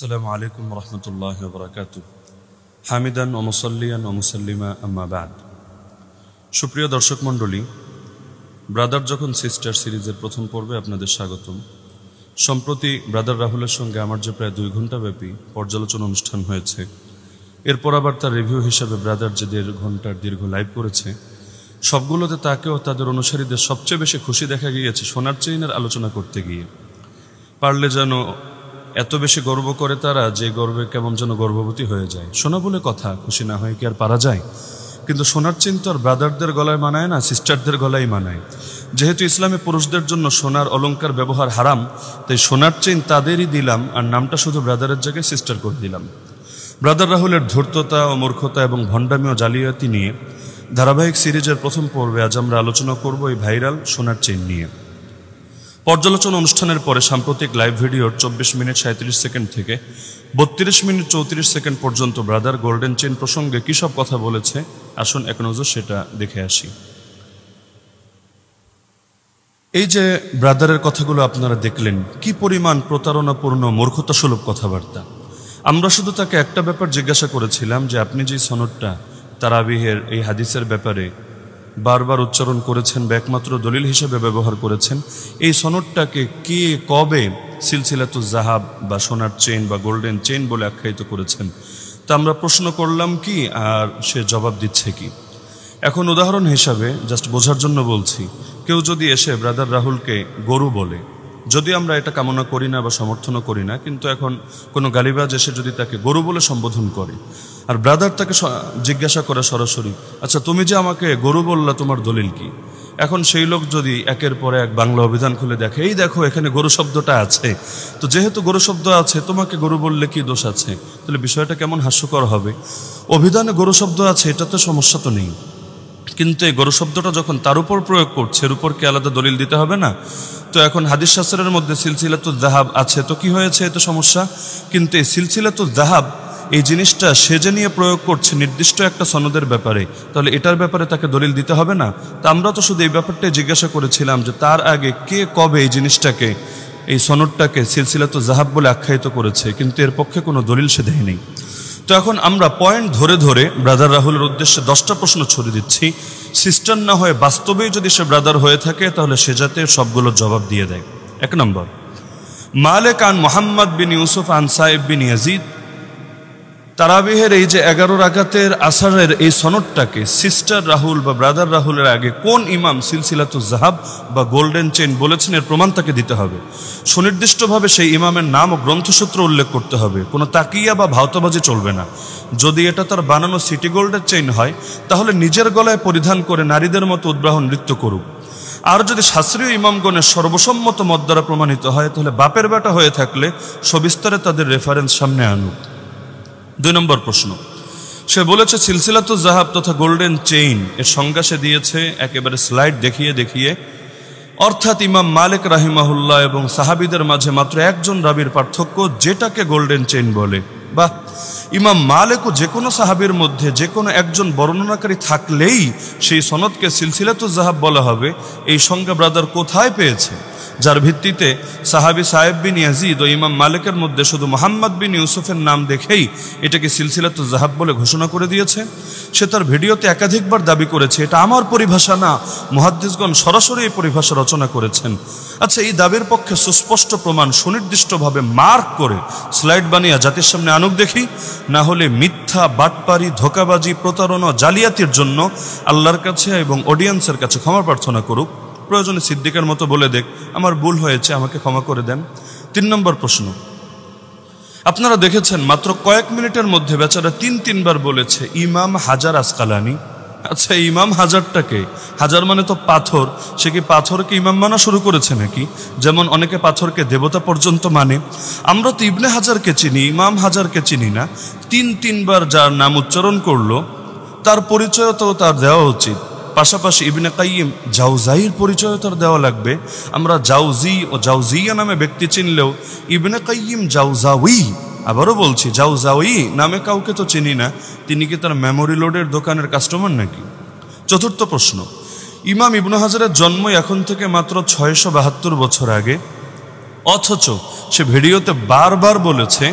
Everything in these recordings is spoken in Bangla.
السلام عليكم ورحمة الله وبركاته حامدا ومصليا ومسلما أما بعد সুপ্রিয় দর্শক মণ্ডলী ব্রাদার যখন সিস্টার সিরিজের প্রথম পর্বে আপনাদের স্বাগতম। সম্প্রতি ব্রাদার রাহুলের সঙ্গে আমার যে প্রায় 2 ঘন্টা ব্যাপী পর্যালোচনা অনুষ্ঠান হয়েছে, এরপর আবার তার রিভিউ হিসাবে ব্রাদার যে 1.5 ঘন্টার দীর্ঘ লাইভ করেছে, সবগুলোতে তাকে ও তাদের অনুসারীদের সবচেয়ে বেশি খুশি দেখা গিয়েছে সোনার চেইনের আলোচনা করতে গিয়ে। পারলে যেন এত বেশি গর্ব করে তারা যে গর্বে কেমন যেন গর্ভবতী হয়ে যায়। সোনা বলে কথা, খুশি না হয় কি আর পারা যায়? কিন্তু সোনার চেইন তো আর ব্রাদারদের গলায় মানায় না, সিস্টারদের গলায় মানায়। যেহেতু ইসলামে পুরুষদের জন্য সোনার অলংকার ব্যবহার হারাম, তাই সোনার চেইন তাদেরই দিলাম আর নামটা শুধু ব্রাদারের জায়গায় সিস্টার করে দিলাম। ব্রাদার রাহুলের ধূর্ততা ও মূর্খতা এবং ভণ্ডামি ও জালিয়াতি নিয়ে ধারাবাহিক সিরিজের প্রথম পর্বে আজ আমরা আলোচনা করব এই ভাইরাল সোনার চেইন নিয়ে। পর্যালোচনা অনুষ্ঠানের পরে সাম্প্রতিক লাইভ ভিডিওর 24 মিনিট 37 সেকেন্ড থেকে 32 মিনিট 34 সেকেন্ড পর্যন্ত ব্রাদার গোল্ডেন চেইন প্রসঙ্গে কী সব কথা বলেছে, আসুন এক নজর সেটা দেখে আসি। এই যে ব্রাদারের কথাগুলো আপনারা দেখলেন, কি পরিমাণ প্রতারণাপূর্ণ মূর্খতাসুলভ কথাবার্তা। আমরা শুধু তাকে একটা ব্যাপার জিজ্ঞাসা করেছিলাম যে আপনি যে সনদটা তারাবিহের এই হাদিসের ব্যাপারে বারবার উচ্চারণ করেছেন বা একমাত্র দলিল হিসেবে ব্যবহার করেছেন, এই সনদটাকে কে কবে সিলসিলাতুজ জাহাব বা সোনার চেইন বা গোল্ডেন চেইন বলে আখ্যায়িত করেছেন, তা আমরা প্রশ্ন করলাম কি আর সে জবাব দিচ্ছে কি। এখন উদাহরণ হিসাবে জাস্ট বোঝার জন্য বলছি, কেউ যদি এসে ব্রাদার রাহুলকে গরু বলে, যদি আমরা এটা কামনা করি না বা সমর্থনও করি না, কিন্তু এখন কোনো গালিবাজ এসে যদি তাকে গরু বলে সম্বোধন করে আর ব্রাদার তাকে জিজ্ঞাসা করে সরাসরি, আচ্ছা তুমি যে আমাকে গরু বললা তোমার দলিল কি? এখন সেই লোক যদি একের পর এক বাংলা অভিধান খুলে দেখে, এই দেখো এখানে গরু শব্দটা আছে, তো যেহেতু গরু শব্দ আছে তোমাকে গরু বললে কি দোষ আছে? তাহলে বিষয়টা কেমন হাস্যকর হবে। অভিধানে গরু শব্দ আছে, এটাতে সমস্যা তো নেই, কিন্তু এই গরু শব্দটা যখন তার উপর প্রয়োগ করছে এর উপর কি আলাদা দলিল দিতে হবে না? তো এখন হাদিস শাস্ত্রের মধ্যে সিলসিলাতুজ জাহাব আছে, তো কি হয়েছে, এত সমস্যা? কিন্তু এই সিলসিলাতুজ জাহাব এই জিনিসটা সে যে নিয়ে প্রয়োগ করছে নির্দিষ্ট একটা সনদের ব্যাপারে, তাহলে এটার ব্যাপারে তাকে দলিল দিতে হবে না? তা আমরা তো শুধু এই ব্যাপারটাই জিজ্ঞাসা করেছিলাম যে তার আগে কে কবে এই জিনিসটাকে, এই সনদটাকে সিলসিলাতুজ জাহাব বলে আখ্যায়িত করেছে, কিন্তু এর পক্ষে কোনো দলিল সে দেয়নি। তো এখন আমরা পয়েন্ট ধরে ধরে ব্রাদার রাহুলের উদ্দেশ্যে 10টা প্রশ্ন ছড়িয়ে দিচ্ছি। সিস্টার না হয়ে বাস্তবেই যদি সে ব্রাদার হয়ে থাকে তাহলে সে যাতে সবগুলোর জবাব দিয়ে দেয়। 1 নম্বর, মালিক আন মোহাম্মদ বিন ইউসুফ আন সাইব বিন ইয়াজিদ, তারাবিহের এই যে 11 রাকাতের আসরের এই সনদটাকে সিস্টার রাহুল বা ব্রাদার রাহুলের আগে কোন ইমাম সিলসিলাতুজ জাহাব বা গোল্ডেন চেইন বলেছেন এর প্রমাণ তাকে দিতে হবে। সুনির্দিষ্টভাবে সেই ইমামের নাম ও গ্রন্থসূত্র উল্লেখ করতে হবে, কোনো তাকিয়া বা ভাওতাবাজি চলবে না। যদি এটা তার বানানো সিটি গোল্ডের চেইন হয় তাহলে নিজের গলায় পরিধান করে নারীদের মতো উদ্বাহন নৃত্য করুক। আর যদি শাস্ত্রীয় ইমামগণের সর্বসম্মত মত দ্বারা প্রমাণিত হয় তাহলে বাপের বেটা হয়ে থাকলে সবিস্তারে তাদের রেফারেন্স সামনে আনুক। 2 নম্বর প্রশ্ন, সে বলেছে সিলসিলাতুজ জাহাব তথা গোল্ডেন চেইন এর সংজ্ঞা সে দিয়েছে একেবারে স্লাইড দেখিয়ে দেখিয়ে, অর্থাৎ ইমাম মালিক রাহিমাহুল্লাহ এবং সাহাবিদের মাঝে মাত্র একজন রাবির পার্থক্য যেটাকে গোল্ডেন চেইন বলে। বা ইমাম মালিক ও যে কোনো সাহাবির মধ্যে যে কোনো একজন বর্ণনাকারী থাকলেই সেই সনদকে সিলসিলাতুজ জাহাব বলা হবে, এই সংজ্ঞা ব্রাদার কোথায় পেয়েছে? যার ভিত্তিতে সাহাবী সাইব বিন ইয়াজিদ ও ইমাম মালিকের মধ্যে শুধু মোহাম্মদ বিন ইউসুফের নাম দেখেই এটাকে সিলসিলাতুজ জাহাব বলে ঘোষণা করে দিয়েছে। সে তার ভিডিওতে একাধিকবার দাবি করেছে এটা আমার পরিভাষা না, মুহাদ্দিসগণ সরাসরি এই পরিভাষা রচনা করেছেন। আচ্ছা, এই দাবির পক্ষে সুস্পষ্ট প্রমাণ সুনির্দিষ্টভাবে মার্ক করে স্লাইড বানিয়ে জাতির সামনে আনুক দেখি, না হলে মিথ্যা, বাটপারি, ধোঁকাবাজি, প্রতারণা, জালিয়াতির জন্য আল্লাহর কাছে এবং অডিয়েন্সের কাছে ক্ষমা প্রার্থনা করুক। প্রয়োজনে সিদ্দিকের মতো বলে দেখ আমার ভুল হয়েছে, আমাকে ক্ষমা করে দেন। 3 নম্বর প্রশ্ন, আপনারা দেখেছেন মাত্র কয়েক মিনিটের মধ্যে বেচারা 3 বার বলেছে ইমাম হাজার আসকালানি। আচ্ছা, ইমাম হাজারটাকে, হাজার মানে তো পাথর, সে কি পাথরকে ইমাম মানা শুরু করেছে নাকি? যেমন অনেকে পাথরকে দেবতা পর্যন্ত মানে। আমরা তো ইবনে হাজারকে চিনি, ইমাম হাজারকে চিনি না। 3 বার যার নাম উচ্চারণ করলো তার পরিচয় তো তার দেওয়া উচিত। পাশাপাশি ইবনে কাইয়িম জাওজাইর পরিচয় তার দেওয়া লাগবে। আমরা জাওজি ও জাওজিয়া নামে ব্যক্তি চিনলেও ইবনে কাইয়িম জাওজাউই, আবারও বলছি জাওজাউই নামে কাউকে তো চিনি না। তিনি কি তার মেমোরি লোডের দোকানের কাস্টমার নাকি? 4র্থ প্রশ্ন, ইমাম ইবনে হাজারের জন্ম এখন থেকে মাত্র 672 বছর আগে। অথচ সে ভিডিওতে বারবার বলেছে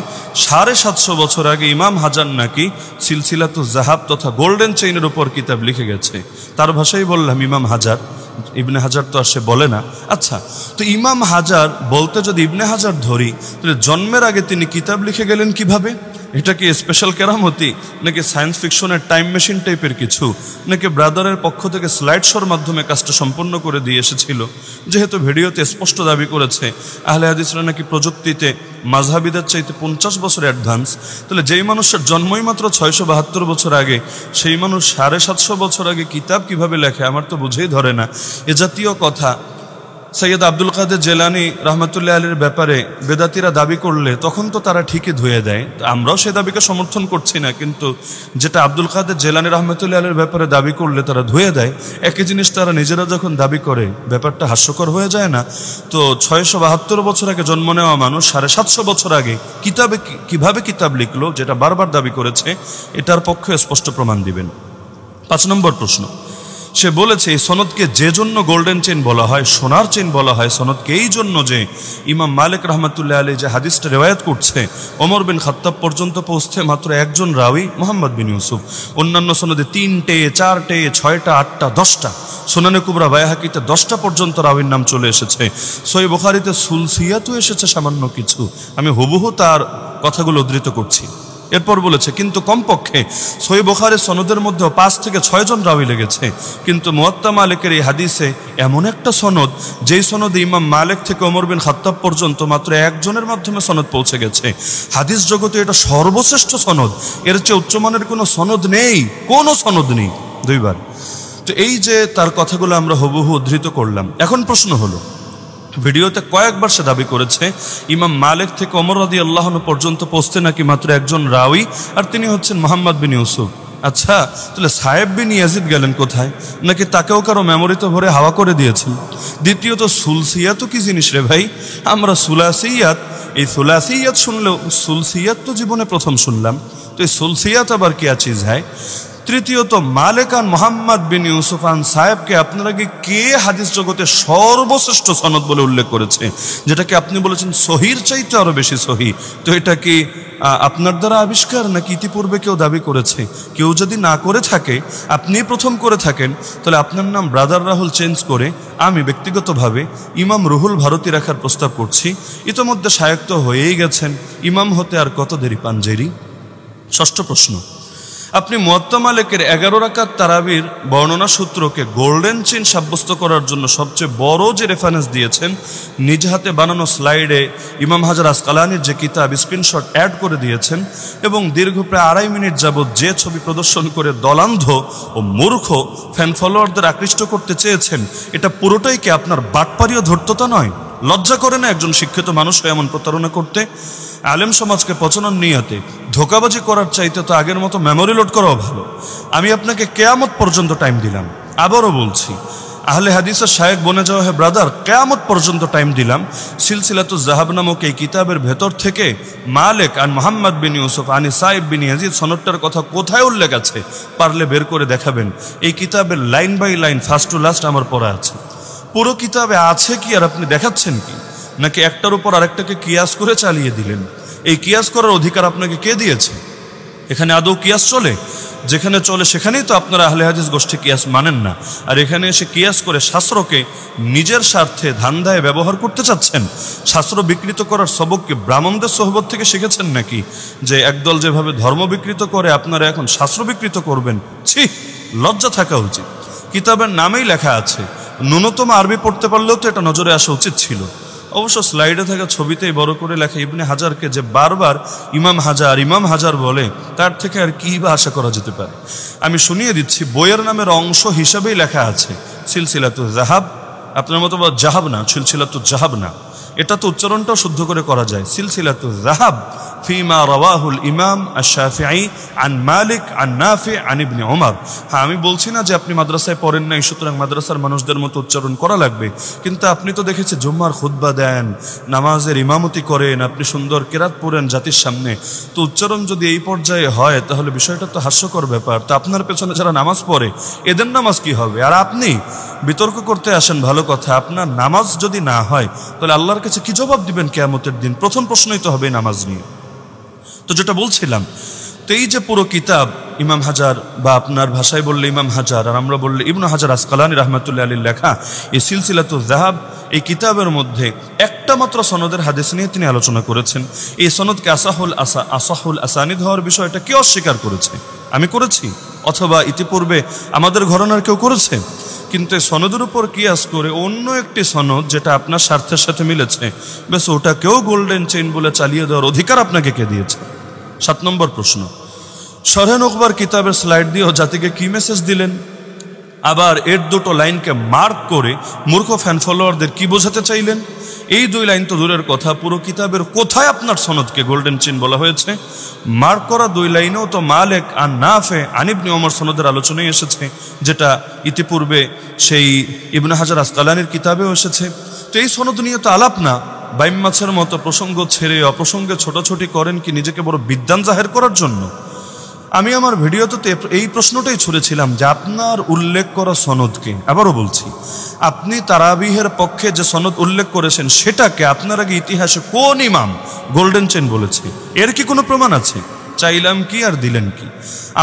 750 বছর আগে ইমাম হাজার নাকি সিলসিলাতুজ জাহাব তথা গোল্ডেন চেইনের উপর কিতাব লিখে গেছে। তার ভাষাই বললাম ইমাম হাজার, ইবনে হাজার তো আর সে বলে না। আচ্ছা, তো ইমাম হাজার বলতে যদি ইবনে হাজার ধরি, তাহলে জন্মের আগে তিনি কিতাব লিখে গেলেন কিভাবে? এটা কি স্পেশাল কেরামতি, নাকি সায়েন্স ফিকশনের টাইম মেশিন টাইপের কিছু, নাকি ব্রাদারের পক্ষ থেকে স্লাইড শোর মাধ্যমে কাজটা সম্পন্ন করে দিয়ে এসেছিল? যেহেতু ভিডিওতে স্পষ্ট দাবি করেছে আহলে হাদিসরা নাকি প্রযুক্তিতে মাযহাবিদের চাইতে 50 বছর অ্যাডভান্স, তাহলে যেই মানুষের জন্মই মাত্র 672 বছর আগে, সেই মানুষ 750 বছর আগে কিতাব কিভাবে লেখে? আমার তো বুঝেই ধরে না। এ জাতীয় কথা সৈয়দ আব্দুল কাদের জেলানী রহমতুল্লাহ আলীর ব্যাপারে বেদাতিরা দাবি করলে তখন তো তারা ঠিকই ধুয়ে দেয়। আমরাও সে দাবিকে সমর্থন করছি না, কিন্তু যেটা আব্দুল কাদের জেলানী রহমতুল্লাহ আলীর ব্যাপারে দাবি করলে তারা ধুয়ে দেয়, একই জিনিস তারা নিজেরা যখন দাবি করে ব্যাপারটা হাস্যকর হয়ে যায় না? তো 672 বছর আগে জন্ম নেওয়া মানুষ 750 বছর আগে কিভাবে কিতাব লিখলো, যেটা বারবার দাবি করেছে, এটার পক্ষে স্পষ্ট প্রমাণ দিবেন। 5 নম্বর প্রশ্ন, সে বলেছে এই সনদকে যে জন্য গোল্ডেন চেইন বলা হয়, সোনার চেইন বলা হয় সনদকে এই জন্য যে ইমাম মালিক রহমতুল্লাহ আলী যে হাদিসটা রেওয়ায়াত করছে ওমর বিন খাত্তাব পর্যন্ত পৌঁছতে মাত্র একজন রাওয়ী মুহাম্মদ বিন ইউসুফ। অন্যান্য সনদে 3টে 4টে 6টা 8টা 10টা, সুনানে কুবরা বাইহাকিতে 10টা পর্যন্ত রাওয়ীর নাম চলে এসেছে। সহিহ বুখারীতে সুলসিয়াতও এসেছে সামান্য কিছু। আমি হুবহু তার কথাগুলো উদ্ধৃত করছি। এরপর বলেছে কিন্তু কমপক্ষে সহিহ বুখারীর সনদের মধ্যে 5 থেকে 6 জন রাওয়ী লেগেছে। কিন্তু মুয়াত্তা মালিকের এই হাদিসে এমন একটা সনদ, যেই সনদে ইমাম মালিক থেকে ওমর বিন খাত্তাব পর্যন্ত মাত্র একজনের মাধ্যমে সনদ পৌঁছে গেছে। হাদিস জগতে এটা সর্বশ্রেষ্ঠ সনদ, এর চেয়ে উচ্চমানের কোনো সনদ নেই, কোনো সনদ নেই। 2 বার। তো এই যে তার কথাগুলো আমরা হুবহু উদ্ধৃত করলাম। এখন প্রশ্ন হলো, ভিডিওতে কয়েকবার সে দাবি করেছে ইমাম মালিক থেকে ওমর রাদিয়াল্লাহু আনহু পর্যন্ত পৌঁছতে নাকি মাত্র একজন রাওয়ী, আর তিনি হচ্ছেন মুহাম্মদ বিন ইউসুফ। আচ্ছা, তাহলে সাহেব বিন ইয়াজিদ গেলেন কোথায়? নাকি তাকেও কারো মেমোরিতে ভরে হাওয়া করে দিয়েছেন? দ্বিতীয়ত সুলসিয়াত কি জিনিস রে ভাই? আমরা সুলাসিয়াত, এই সুলাসিয়াত শুনলেও সুলসিয়াত তো জীবনে প্রথম শুনলাম, তো এই সুলসিয়াত আবার কি চিজ হয়? তৃতীয়ত মালিকান মোহাম্মদ বিন ইউসুফান সাহেবকে আপনারা কে হাদিস জগতে সর্বশ্রেষ্ঠ সনদ বলে উল্লেখ করেছে, যেটাকে আপনি বলেছেন সহির চাইতে আরো বেশি সহি? তো এটা কি আপনার দ্বারা আবিষ্কার, নাকি ইতিপূর্বে কেউ দাবি করেছে? কেউ যদি না করে থাকে, আপনি প্রথম করে থাকেন, তাহলে আপনার নাম ব্রাদার রাহুল চেঞ্জ করে আমি ব্যক্তিগতভাবে ইমাম রুহুল ভারতী রাখার প্রস্তাব করছি। ইতোমধ্যে শায়েখ তো হয়েই গেছেন, ইমাম হতে আর কত দেরি পাঞ্জেরি? 6ষ্ঠ প্রশ্ন, আপনি মুয়াত্তা মালিকের 11 রাকাত তারাবির বর্ণনা সূত্রকে গোল্ডেন চেইন সাব্যস্ত করার জন্য সবচেয়ে বড় যে রেফারেন্স দিয়েছেন, নিজ হাতে বানানো স্লাইডে ইমাম হাজার আসকালানির যে কিতাব স্ক্রিনশট অ্যাড করে দিয়েছেন, এবং দীর্ঘ প্রায় 2.5 মিনিট যাবৎ যে ছবি প্রদর্শন করে দলান্ধ ও মূর্খ ফ্যান ফলোয়ারদের আকৃষ্ট করতে চেয়েছেন, এটা পুরোটাই কি আপনার বাটপারি ও ধূর্ততা নয়? লজ্জা করে না একজন শিক্ষিত মানুষ এমন প্রতারণা করতে? আলেম সমাজকে পচানোর নিয়তে ধোকাবাজি করার চাইতে তো আগের মতো মেমোরি লোড করাও ভালো। আমি আপনাকে কিয়ামত পর্যন্ত টাইম দিলাম, আবারও বলছি, আহলে হাদিসের শায়েখ বনে যাওয়া হে ব্রাদার, কিয়ামত পর্যন্ত টাইম দিলাম। সিলসিলাতুজ জাহাব নামক এই কিতাবের ভেতর থেকে মালিক আর মুহাম্মদ বিন ইউসুফ আনি সাইব বিন ইয়াজিদ সনদটার কথা কোথায় উল্লেখ আছে পারলে বের করে দেখাবেন। এই কিতাবের line by line first to last আমার পড়া আছে। পুরো কিতাবে আছে কি আর আপনি দেখাচ্ছেন কি? নাকি একটার উপর আরেকটাকে কিয়াস করে চালিয়ে দিলেন? এই কিয়াস করার অধিকার আপনাকে কে দিয়েছে? এখানে আদৌ কিয়াস চলে? যেখানে চলে সেখানেই তো আপনারা আহলে হাদিস গোষ্ঠী কিয়াস মানেন না, আর এখানে এসে কিয়াস করে শাস্ত্রকে নিজের স্বার্থে ধান্দায় ব্যবহার করতে চাচ্ছেন। শাস্ত্র বিকৃত করার সবককে ব্রাহ্মণদের সোহবত থেকে শিখেছেন নাকি? যে একদল যেভাবে ধর্ম বিকৃত করে আপনারা এখন শাস্ত্র বিকৃত করবেন? ছি, লজ্জা থাকা উচিত। কিতাবের নামেই লেখা আছে, ন্যূনতম আরবি পড়তে পারলেও তো এটা নজরে আসা উচিত ছিল। অবশ্য স্লাইডে থাকা ছবিতেই বড় করে লেখা ইবনে হাজারকে যে বারবার ইমাম হাজার বলে, তার থেকে আর কি বা আশা করা যেতে পারে? আমি শুনিয়ে দিচ্ছি, বইয়ের নামের অংশ হিসাবেই লেখা আছে সিলসিলাতুজ জাহাব। আপনার মতো জাহাব না, সিলসিলাতুজ জাহাব না, এটা তো উচ্চারণটাও শুদ্ধ করে করা যায়। সিলসিলাতুজ জাহাব ফিমা রাওয়াহুল ইমাম আশ-শাফিঈ আন মালিক আন নাফি আন ইবনে উমর। হ্যাঁ, আমি বলছি না যে আপনি মাদ্রাসায় পড়েন নাই সুতরাং মাদ্রাসার মানুষদের মতো উচ্চারণ করা লাগবে, কিন্তু আপনি তো দেখেছি জুম্মার খুতবা দেন, নামাজের ইমামতি করেন, আপনি সুন্দর কেরাত পড়েন জাতির সামনে, তো উচ্চারণ যদি এই পর্যায়ে হয় তাহলে বিষয়টা তো হাস্যকর ব্যাপার। তো আপনার পেছনে যারা নামাজ পড়ে এদের নামাজ কি হবে? আর আপনি বিতর্ক করতে আসেন, ভালো কথা, আপনার নামাজ যদি না হয় তাহলে আল্লাহর কাছে কি জবাব দিবেন কিয়ামতের দিন? প্রথম প্রশ্নই তো হবে নামাজ নিয়ে। তো যেটা বলছিলাম, তো এই যে পুরো কিতাব ইমাম হাজার, বা আপনার ভাষায় বললে ইমাম হাজার আর আমরা বললে ইবনু হাজার আসকালানী রাহমাতুল্লাহ আলাইহির লেখা এই সিলসিলাতুয যাহাব, এই কিতাবের মধ্যে একটা মাত্র সনদের হাদিস নিয়ে তিনি আলোচনা করেছেন। এই সনদকে আসাহুল আসানিদ হওয়ার বিষয়টা কে অস্বীকার করেছে? আমি করেছি, অথবা ইতিপূর্বে আমাদের ঘরানার কেউ করেছে? কিন্তু এই সনদের উপর কিয়াস করে অন্য একটি সনদ যেটা আপনার স্বার্থের সাথে মিলেছে, বেশ ওটাকেও গোল্ডেন চেইন বলে চালিয়ে দেওয়ার অধিকার আপনাকে কে দিয়েছে? 7 নম্বর প্রশ্ন, শরহে নুখবার কিতাবের স্লাইড দিয়েও জাতিকে কি মেসেজ দিলেন? আবার এর দুটো লাইনকে মার্ক করে মূর্খ ফ্যান ফলোয়ারদের কি বোঝাতে চাইলেন? এই 2 লাইন তো দূরের কথা, পুরো কিতাবের কোথায় আপনার সনদকে গোল্ডেন চেইন বলা হয়েছে? মার্ক করা 2 লাইনেও তো মালিক আর নাফে আন ইবনে ওমর সনদের আলোচনায় এসেছে, যেটা ইতিপূর্বে সেই ইবনে হাজার আসকালানির কিতাবেও এসেছে। তো এই সনদ নিয়ে তো আলাপ না। বাইম মাছের মতো প্রসঙ্গ ছেড়ে অপ্রসঙ্গে ছোটাছুটি করেন কি নিজেকে বড় বিদ্বান জাহের করার জন্য? আমি আমার ভিডিওতে এই প্রশ্নটাই ছুড়েছিলাম যে আপনার উল্লেখ করা সনদকে, আবারও বলছি, আপনি তারাবিহের পক্ষে যে সনদ উল্লেখ করেছেন সেটাকে আপনার আগে ইতিহাসে কোন ইমাম গোল্ডেন চেইন বলেছে? এর কি কোনো প্রমাণ আছে? চাইলাম কি আর দিলেন কি?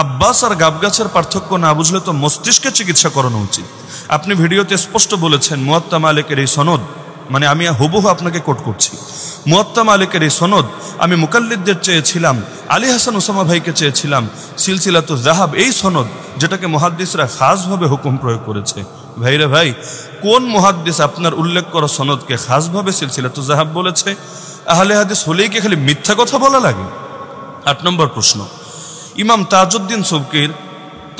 আব্বাস আর গাবগাছের পার্থক্য না বুঝলে তো মস্তিষ্কে চিকিৎসা করানো উচিত। আপনি ভিডিওতে স্পষ্ট বলেছেন মুয়াত্তা মালিকের এই সনদ, মানে আমি হুবহু আপনাকে কোট করছি, মুয়াত্তা মালিকের এই সনদ আমি মুকাল্লিদদের চেয়েছিলাম, আলী হাসান ওসামা ভাইকে চেয়েছিলাম, সিলসিলাতুয যাহাব এই সনদ যেটাকে মুহাদ্দিসরা খাসভাবে হুকুম প্রয়োগ করেছে। ভাইরে ভাই, কোন মুহাদ্দিস আপনার উল্লেখ করা সনদকে খাসভাবে সিলসিলাতুয যাহাব বলেছে? আহলে হাদিস হলেই কি খালি মিথ্যা কথা বলা লাগে? 8 নম্বর প্রশ্ন, ইমাম তাজউদ্দিন সুবকির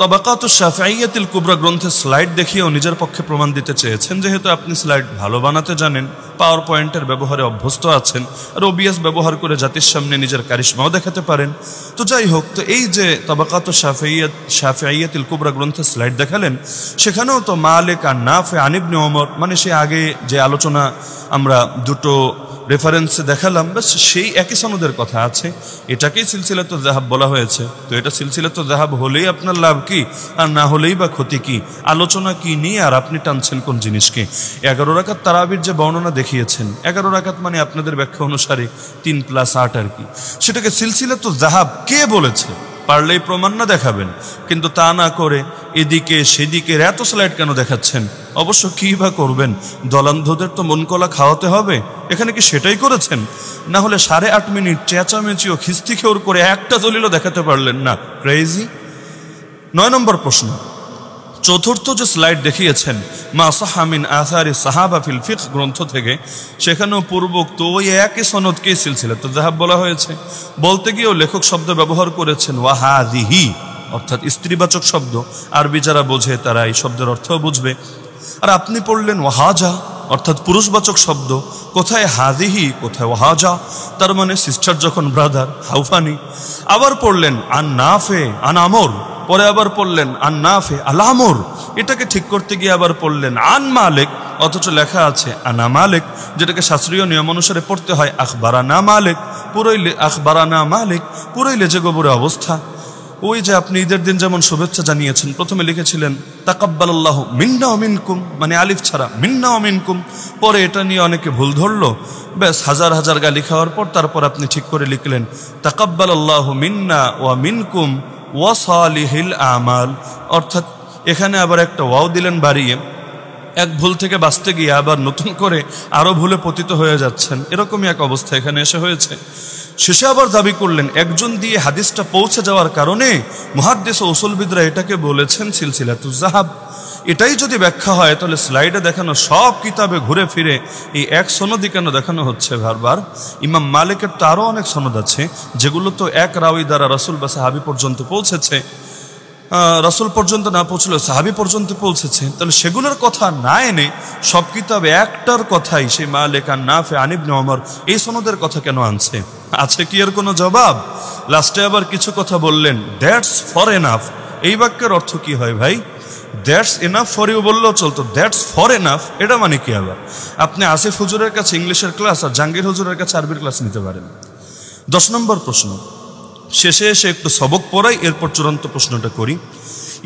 তাবাকাতুশ শাফিঈয়াতিল কুবরা গ্রন্থের স্লাইড দেখিয়েও নিজের পক্ষে প্রমাণ দিতে চেয়েছেন, যেহেতু আপনি স্লাইড ভালো বানাতে জানেন, পাওয়ার পয়েন্টের ব্যবহারে অভ্যস্ত আছেন, আর ওবিএস ব্যবহার করে জাতির সামনে নিজের কারিশমাও দেখাতে পারেন। তো যাই হোক, তো এই যে তাবাকাতুশ শাফিঈয়াতিল কুবরা গ্রন্থের স্লাইড দেখালেন, সেখানেও তো মালিক আর নাফে আন ইবনে ওমর, মানে সে আগে যে আলোচনা আমরা দুটো রেফারেন্সে দেখালাম, বাস সেই একই সনদের কথা আছে, এটাকেই সিলসিলাতুয যাহাব বলা হয়েছে। তো এটা সিলসিলাতুয যাহাব হলেই আপনার লাভ কি, আর না হলেই বা ক্ষতি কি? আলোচনা কি নিয়ে আর আপনি টানছেন কোন জিনিসকে? 11 রাকাত তারাবির যে বর্ণনা দেখিয়েছেন, 11 রাকাত মানে আপনাদের ব্যাখ্যা অনুসারে 3 + 8 আর কি, সেটাকে সিলসিলাতুয যাহাব কে বলেছে? পারলেই প্রমাণ না দেখাবেন, কিন্তু তা না করে এদিকে সেদিকের এত স্লাইড কেন দেখাচ্ছেন? অবশ্য কি বা করবেন? দলান্ধদের তো মন কলা খাওয়াতে হবে, এখানে কি সেটাই করেছেন? না হলে 8.5 মিনিট চেঁচামেচি ও খিস্তি খেউর করে একটা দলিলও দেখাতে পারলেন না? ক্রেজি। 9 নম্বর প্রশ্ন, চতুর্থ যে স্লাইড দেখিয়েছেন মা সাহা মিন আসারি সাহাবা ফিল ফিকহ গ্রন্থ থেকে, সেখানেও পূর্বোক্ত ওই একই সনদকে সিলসিলাতুয যাহাব বলা হয়েছে। বলতে গিয়েও লেখক শব্দ ব্যবহার করেছেন ওয়াহাদিহি, অর্থাৎ স্ত্রীবাচক শব্দ। আরবি যারা বোঝে তারা এই শব্দের অর্থও বুঝবে। আর আপনি পড়লেন ওয়াহাজা, অর্থাৎ পুরুষবাচক শব্দ। কোথায় হাদিহি, কোথায় ওয়াহাজা, তার মানে সিস্টার যখন ব্রাদার, হাউফানি। আবার পড়লেন আন নাফে আন আমর, পরে আবার পড়লেন আন নাফে আল আমর। এটাকে ঠিক করতে গিয়ে আবার পড়লেন আন মালিক, অথচ লেখা আছে আনা মালিক, যেটাকে শাস্ত্রীয় নিয়ম অনুসারে পড়তে হয় আখবারানা মালিক, পুরোই আখবারানা মালিক, পুরোই লেজে গোবরে অবস্থা। ওই যে আপনি ঈদের দিন যেমন শুভেচ্ছা জানিয়েছেন, প্রথমে লিখেছিলেন তাকাব্বালাল্লাহু মিন্না ওয়া মিনকুম, মানে আলিফ ছাড়া মিন্না ওয়া মিনকুম। পরে এটা নিয়ে অনেকে ভুল ধরলো, ব্যাস হাজার হাজার গালি খাওয়ার পর তারপর আপনি ঠিক করে লিখলেন তাকাব্বালাল্লাহু মিন্না ওয়া মিনকুম ওয়া সালিহিল আমাল, অর্থাৎ এখানে আবার একটা ওয়াও দিলেন বাড়িয়ে। এক ভুল থেকে বাঁচতে গিয়ে আবার নতুন করে আরো ভুলে পতিত হয়ে যাচ্ছেন, এরকমই এক অবস্থা এখানে এসে হয়েছে। শেষে আবার দাবি করলেন একজন দিয়ে হাদিসটা পৌঁছে যাওয়ার কারণে মুহাদ্দিস ও উসুলবিদরা এটাকে বলেছেন সিলসিলাতুয যাহাব। এটাই যদি ব্যাখ্যা হয় তাহলে স্লাইডে দেখানো সব কিতাবে ঘুরে ফিরে এই এক সনদই কেন দেখানো হচ্ছে বারবার? ইমাম মালিকের তো আরও অনেক সনদ আছে যেগুলো তো এক রাওয়ী দ্বারা রাসূল বা সাহাবী পর্যন্ত পৌঁছেছে। রাসূল পর্যন্ত না পৌঁছলেও সাহাবী পর্যন্ত পৌঁছেছে, তাহলে সেগুলোর কথা না এনে সব কিতাবে একটার কথাই সেই মালিক আন নাফি আন ইবনে ওমর এই সনদের কথা কেন আনছে? আছে কি এর কোনো জবাব? লাস্টে আবার কিছু কথা বললেন, দ্যাটস ফর এনাফ। এই বাক্যের অর্থ কি হয় ভাই? দ্যাটস এনাফ ফর ইউ বললেও চলতো, দ্যাটস ফর এনাফ এটা মানে কি? আবার আপনি আসিফ হুজুরের কাছে ইংলিশের ক্লাস আর জাহাঙ্গীর হুজুরের কাছে আরবির ক্লাস নিতে পারেন। 10 নম্বর প্রশ্ন, শেষে এসে একটু সবক পড়াই, এরপর চূড়ান্ত প্রশ্নটা করি।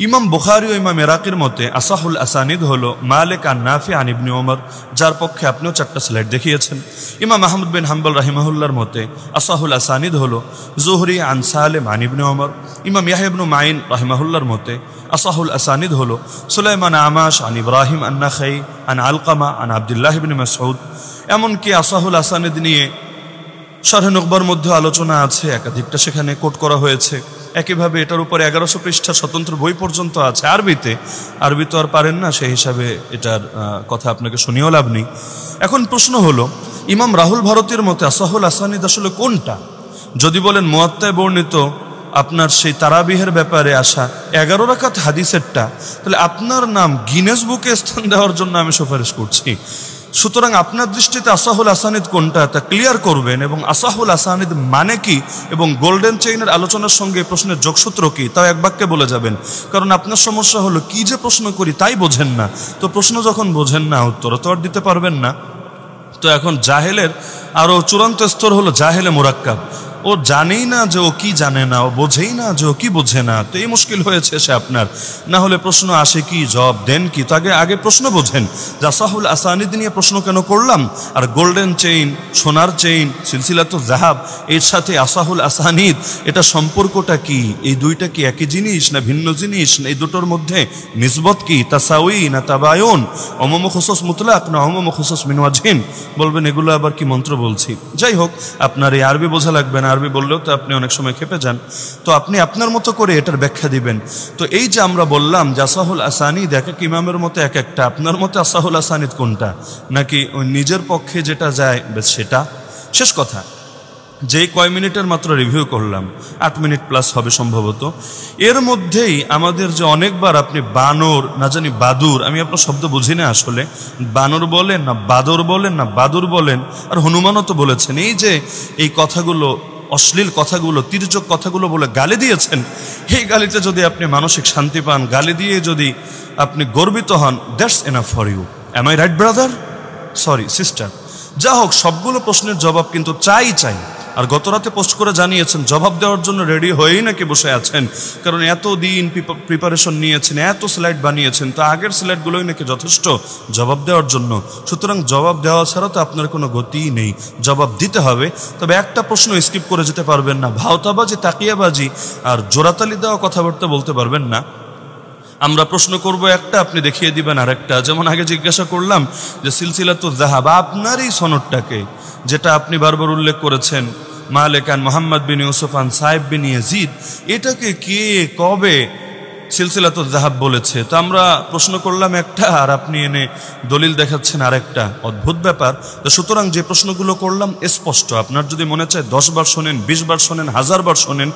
ইমাম বুখারী ও ইমাম ইরাকির মতে আসাহুল আসানিদ হলো মালিক আন নাফি আন ইবনে ওমর, যার পক্ষে আপনিও 4টা স্লাইড দেখিয়েছেন। ইমাম আহমদ বিন হাম্বল রাহিমাহুল্লাহর মতে আসাহুল আসানিদ হলো জুহরি আন সালেম আন ইবনে ওমর। ইমাম ইয়াহইয়া ইবনে মাইন রাহিমাহুল্লাহর মতে আসাহুল আসানিদ হলো সুলাইমান আমাশ আন ইব্রাহিম আন নাখাই আন আলকামা আন আব্দুল্লাহ ইবনে মাসউদ। এমনকি আসাহুল আসানিদ নিয়ে শারহে নুকবার মধ্যে আলোচনা আছে, একাধিকটা সেখানে কোট করা হয়েছে। একইভাবে এটার উপরে 1100 পৃষ্ঠা স্বতন্ত্র বই পর্যন্ত আছে আরবিতে। আরবি তো আর পারেন না, সেই হিসাবে এটার কথা আপনাকে শুনিয়েও লাভ নেই। এখন প্রশ্ন হলো, ইমাম রাহুল ভারতীর মতে আসাহুল আসানিদ আসলে কোনটা? যদি বলেন মুয়াত্তায় বর্ণিত আপনার সেই তারাবিহের ব্যাপারে আসা 11 রাকাত হাদিসেরটা, তাহলে আপনার নাম গিনেস বুকে স্থান দেওয়ার জন্য আমি সুপারিশ করছি। সুতরাং আপনার দৃষ্টিতে আসাহুল আসানিদ কোনটা তা ক্লিয়ার করবেন, এবং আসাহুল আসানিদ মানে কি এবং গোল্ডেন চেইনের আলোচনার সঙ্গে প্রশ্নের যোগসূত্র কি তাও এক বাক্যে বলে যাবেন। কারণ আপনার সমস্যা হলো কি যে প্রশ্ন করি তাই বোঝেন না। তো প্রশ্ন যখন বোঝেন না, উত্তর তো আর দিতে পারবেন না। তো এখন জাহেলের আরো চূড়ান্ত স্তর হলো জাহেলে মুরাক্কাব। ও জানেই না যে ও কি জানে না, ও বোঝেই না যে ও কি বোঝে না। তো এই মুশকিল হয়েছে সে আপনার। না হলে প্রশ্ন আসে কি, জবাব দেন কি? তো আগে প্রশ্ন বোঝেন। আসাহুল আসানিদ নিয়ে প্রশ্ন কেন করলাম, আর গোল্ডেন চেইন, সোনার চেইন, সিলসিলাতুল যাহাব, এর সাথে আসাহুল আসানিদ এটা সম্পর্কটা কি? এই দুইটা কি একই জিনিস না ভিন্ন জিনিস? না এই দুটোর মধ্যে নিসবত কি, তাসাউই না তাবায়ুন, উমুম খুসুস মুতলাক না উমুম খুসুস মিন ওয়াজহিন? বলবেন এগুলো আবার কি মন্ত্র বলছি। যাই হোক, আপনার এই আরবি বোঝা লাগবে না, আরবি বললেও তো আপনি অনেক সময় খেপে যান। তো আপনি আপনার মতো করে এটার ব্যাখ্যা দিবেন। তো এই যে আমরা বললাম যে আসাহুল আসানিদ এক এক ইমামের মতো এক একটা, আপনার মতে আসাহুল আসানিদ কোনটা? নাকি ওই নিজের পক্ষে যেটা যায় বেশ সেটা? শেষ কথা, যেই কয় মিনিটের মাত্র রিভিউ করলাম, 8 মিনিট প্লাস হবে সম্ভবত, এর মধ্যেই আমাদের যে অনেকবার আপনি বানর না জানি বাদুর, আমি আপনার শব্দ বুঝি না আসলে, বানর বলেন না বাদর বলেন না বাদুর বলেন, আর হনুমানও তো বলেছেন, এই যে এই কথাগুলো, অশ্লীল কথাগুলো, তির্যক কথাগুলো বলে গালি দিয়েছেন, এই গালিতে যদি আপনি মানসিক শান্তি পান, গালি দিয়ে যদি আপনি গর্বিত হন, that's enough for you. Am I right brother? Sorry sister. যা হোক, সবগুলো প্রশ্নের জবাব কিন্তু চাই। আর গত রাতে পোস্ট করে জানিয়েছেন জবাব দেওয়ার জন্য রেডি হয়েই নাকি বসে আছেন, কারণ এত দিন প্রিপারেশন নিয়েছেন, এত স্লাইড বানিয়েছেন, তো আগের স্লাইডগুলোই নাকি যথেষ্ট জবাব দেওয়ার জন্য। সুতরাং জবাব দেওয়া ছাড়া তো আপনার কোনো গতিই নেই, জবাব দিতে হবে। তবে একটা প্রশ্ন স্কিপ করে যেতে পারবেন না, ভাওতাবাজি, তাকিয়াবাজি আর জোরাতালি দেওয়া কথাবার্তা বলতে পারবেন না। আমরা প্রশ্ন করব একটা, আপনি দেখিয়ে দিবেন আরেকটা। যেমন আগে জিজ্ঞাসা করলাম যে সিলসিলাতুল যাহাব, আপনার এই সনদটাকে যেটা আপনি বারবার উল্লেখ করেছেন, মালিক আন মুহাম্মদ বিন ইউসুফ আন সাইব বিন ইয়াজিদ, এটাকে কে কবে সিলসিলাতুল যাহাব বলেছে? তো আমরা প্রশ্ন করলাম একটা, আর আপনি এনে দলিল দেখাচ্ছেন আরেকটা। অদ্ভুত ব্যাপার। তো সুতরাং যে প্রশ্নগুলো করলাম স্পষ্ট, আপনার যদি মনে চায় 10 বার শোনেন, 20 বার শোনেন, 1000 বার শোনেন,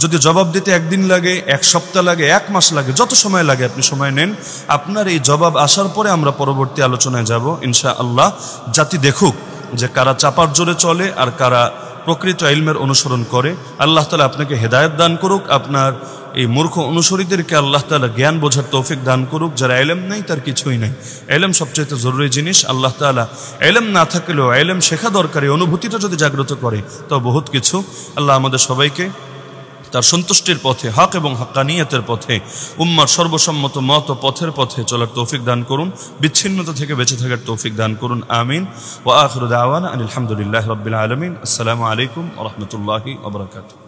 যদি জবাব দিতে 1 দিন লাগে, 1 সপ্তাহ লাগে, 1 মাস লাগে, যত সময় লাগে আপনি সময় নেন। আপনার এই জবাব আসার পরে আমরা পরবর্তী আলোচনায় যাব ইনশাআল্লাহ। জাতি দেখুক যে কারা চাপার জোরে চলে আর কারা প্রকৃত ইলমের অনুসরণ করে। আল্লাহ তাআলা আপনাকে হেদায়েত দান করুক, আপনার এই মূর্খ অনুসারীদেরকে আল্লাহ তাআলা জ্ঞান বোঝার তৌফিক দান করুক। যারা ইলম নেই তার কিছুই নাই, ইলম সবচেয়ে জরুরি জিনিস। আল্লাহ তাআলা ইলম না থাকলেও ইলম শেখা দরকারি অনুভূতিটা যদি জাগ্রত করে তো বহুত কিছু। আল্লাহ আমাদের সবাইকে তার সন্তুষ্টির পথে, হক এবং হাক্কানিয়তের পথে, উম্মার সর্বসম্মত মত ও পথের পথে চলার তৌফিক দান করুন, বিচ্ছিন্নতা থেকে বেঁচে থাকার তৌফিক দান করুন। আমিন। ওয়া আখিরু দাওয়ানা আলহামদুলিল্লাহি রাব্বিল আলামিন। আসসালামু আলাইকুম ওয়া রাহমাতুল্লাহি ওয়া বারাকাতুহু।